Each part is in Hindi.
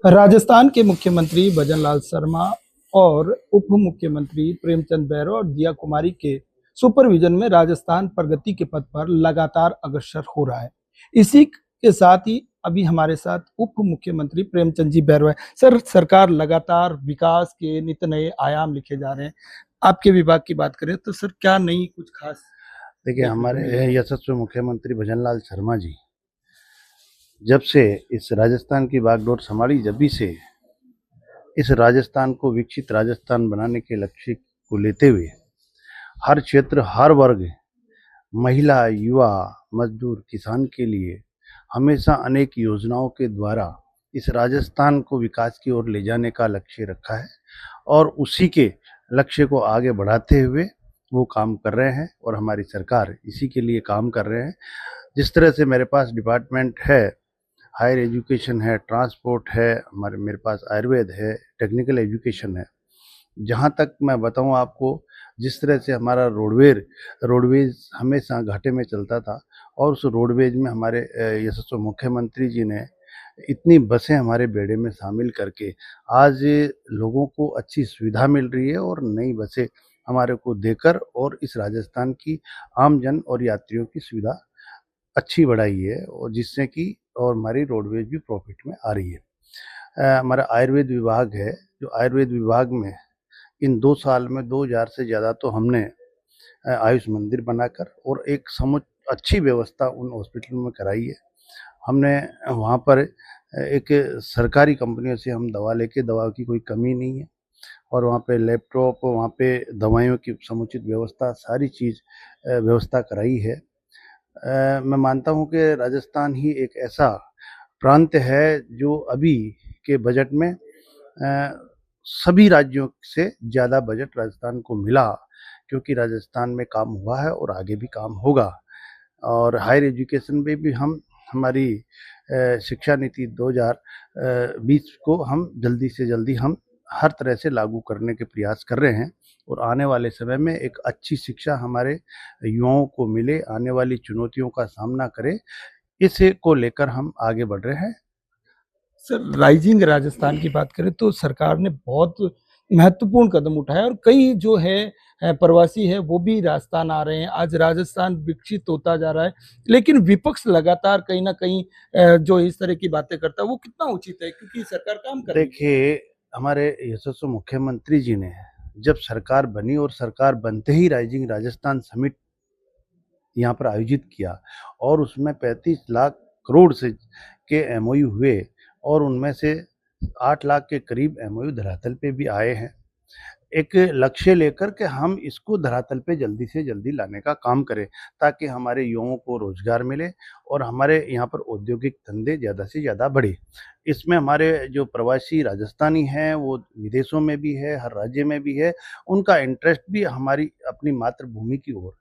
राजस्थान के मुख्यमंत्री भजनलाल शर्मा और उप मुख्यमंत्री प्रेमचंद बैरवा और दिया कुमारी के सुपरविजन में राजस्थान प्रगति के पथ पर लगातार अग्रसर हो रहा है। इसी के साथ ही अभी हमारे साथ उप मुख्यमंत्री प्रेमचंद जी बैरवा है। सर, सरकार लगातार विकास के नित नए आयाम लिखे जा रहे हैं। आपके विभाग की बात करें तो सर, क्या नई कुछ खास देखिए, देखने को मिली? हमारे यशस्वी मुख्यमंत्री भजनलाल शर्मा जी जब से इस राजस्थान की बागडोर संभाली, जब से इस राजस्थान को विकसित राजस्थान बनाने के लक्ष्य को लेते हुए हर क्षेत्र, हर वर्ग, महिला, युवा, मजदूर, किसान के लिए हमेशा अनेक योजनाओं के द्वारा इस राजस्थान को विकास की ओर ले जाने का लक्ष्य रखा है और उसी के लक्ष्य को आगे बढ़ाते हुए वो काम कर रहे हैं और हमारी सरकार इसी के लिए काम कर रहे हैं। जिस तरह से मेरे पास डिपार्टमेंट है, हायर एजुकेशन है, ट्रांसपोर्ट है, मेरे पास आयुर्वेद है, टेक्निकल एजुकेशन है। जहाँ तक मैं बताऊँ आपको, जिस तरह से हमारा रोडवेज हमेशा घाटे में चलता था और उस रोडवेज में हमारे यशस्वी मुख्यमंत्री जी ने इतनी बसें हमारे बेड़े में शामिल करके आज लोगों को अच्छी सुविधा मिल रही है और नई बसें हमारे को देकर और इस राजस्थान की आम जन और यात्रियों की सुविधा अच्छी बढ़ाई है और जिससे कि और हमारी रोडवेज भी प्रॉफिट में आ रही है। हमारा आयुर्वेद विभाग है, जो आयुर्वेद विभाग में इन 2 साल में 2000 से ज़्यादा तो हमने आयुष मंदिर बनाकर और एक अच्छी व्यवस्था उन हॉस्पिटल में कराई है। हमने वहाँ पर एक सरकारी कंपनियों से हम दवा लेके, दवा की कोई कमी नहीं है और वहाँ पे लैपटॉप, वहाँ पे दवाइयों की समुचित व्यवस्था, सारी चीज़ व्यवस्था कराई है। मैं मानता हूँ कि राजस्थान ही एक ऐसा प्रांत है जो अभी के बजट में सभी राज्यों से ज़्यादा बजट राजस्थान को मिला, क्योंकि राजस्थान में काम हुआ है और आगे भी काम होगा। और हायर एजुकेशन में भी हम हमारी शिक्षा नीति 2020 को हम जल्दी से जल्दी हम हर तरह से लागू करने के प्रयास कर रहे हैं और आने वाले समय में एक अच्छी शिक्षा हमारे युवाओं को मिले, आने वाली चुनौतियों का सामना करें, इसे को लेकर हम आगे बढ़ रहे हैं। सर, राइजिंग राजस्थान की बात करें तो सरकार ने बहुत महत्वपूर्ण कदम उठाया और कई जो है प्रवासी है वो भी राजस्थान आ रहे हैं। आज राजस्थान विकसित होता जा रहा है, लेकिन विपक्ष लगातार कहीं न कहीं जो इस तरह की बातें करता है वो कितना उचित है, क्योंकि सरकार काम कर रही है। देखिए, हमारे यशस्वी मुख्यमंत्री जी ने जब सरकार बनी और सरकार बनते ही राइजिंग राजस्थान समिट यहाँ पर आयोजित किया और उसमें 35 लाख करोड़ से के एमओयू हुए और उनमें से 8 लाख के करीब एमओयू धरातल पे भी आए हैं। एक लक्ष्य लेकर के हम इसको धरातल पे जल्दी से जल्दी लाने का काम करें, ताकि हमारे युवाओं को रोज़गार मिले और हमारे यहाँ पर औद्योगिक धंधे ज़्यादा से ज़्यादा बढ़े। इसमें हमारे जो प्रवासी राजस्थानी हैं, वो विदेशों में भी है, हर राज्य में भी है, उनका इंटरेस्ट भी हमारी अपनी मातृभूमि की ओर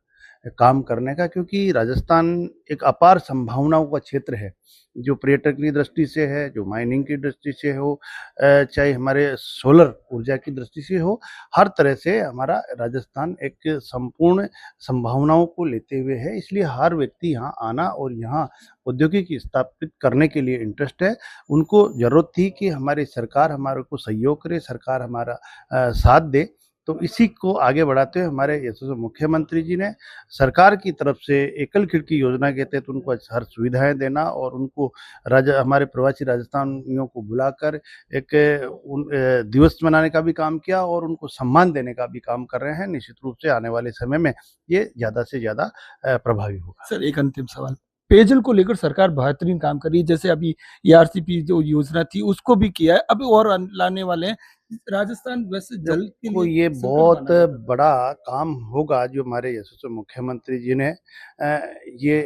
काम करने का, क्योंकि राजस्थान एक अपार संभावनाओं का क्षेत्र है, जो पर्यटक की दृष्टि से है, जो माइनिंग की दृष्टि से हो, चाहे हमारे सोलर ऊर्जा की दृष्टि से हो, हर तरह से हमारा राजस्थान एक संपूर्ण संभावनाओं को लेते हुए है। इसलिए हर व्यक्ति यहाँ आना और यहाँ औद्योगिक स्थापित करने के लिए इंटरेस्ट है। उनको ज़रूरत थी कि हमारी सरकार हमारे को सहयोग करे, सरकार हमारा साथ दे। तो इसी को आगे बढ़ाते हुए हमारे यशस्वी मुख्यमंत्री जी ने सरकार की तरफ से एकल खिड़की योजना के तहत उनको हर सुविधाएं देना और उनको हमारे प्रवासी राजस्थानियों को बुलाकर एक दिवस मनाने का भी काम किया और उनको सम्मान देने का भी काम कर रहे हैं। निश्चित रूप से आने वाले समय में ये ज़्यादा से ज़्यादा प्रभावी होगा। सर, एक अंतिम सवाल, पेयजल को लेकर सरकार बेहतरीन काम कर रही है। जैसे अभी ईआरसीपी जो योजना थी उसको भी किया है, अब और लाने वाले हैं। राजस्थान वैसे जल के देखो, लिए ये संकट बहुत माना जाता था। बड़ा काम होगा जो हमारे यशस्वी मुख्यमंत्री जी ने ये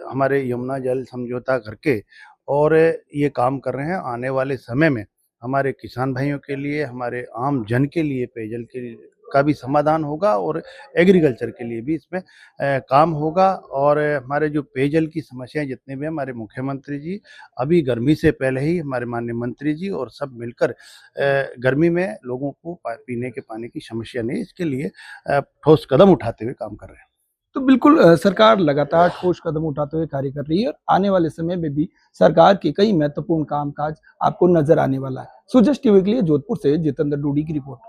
हमारे यमुना जल समझौता करके और ये काम कर रहे हैं। आने वाले समय में हमारे किसान भाइयों के लिए, हमारे आम जन के लिए पेयजल का भी समाधान होगा और एग्रीकल्चर के लिए भी इसमें काम होगा। और हमारे जो पेयजल की समस्याएं जितने भी हैं, हमारे मुख्यमंत्री जी अभी गर्मी से पहले ही हमारे माननीय मंत्री जी और सब मिलकर गर्मी में लोगों को पीने के पानी की समस्या नहीं, इसके लिए ठोस कदम उठाते हुए काम कर रहे हैं। तो बिल्कुल सरकार लगातार ठोस कदम उठाते हुए कार्य कर रही है और आने वाले समय में भी सरकार के कई महत्वपूर्ण कामकाज आपको नजर आने वाला है। सुजस टीवी के लिए जोधपुर से जितेंद्र डूडी की रिपोर्ट।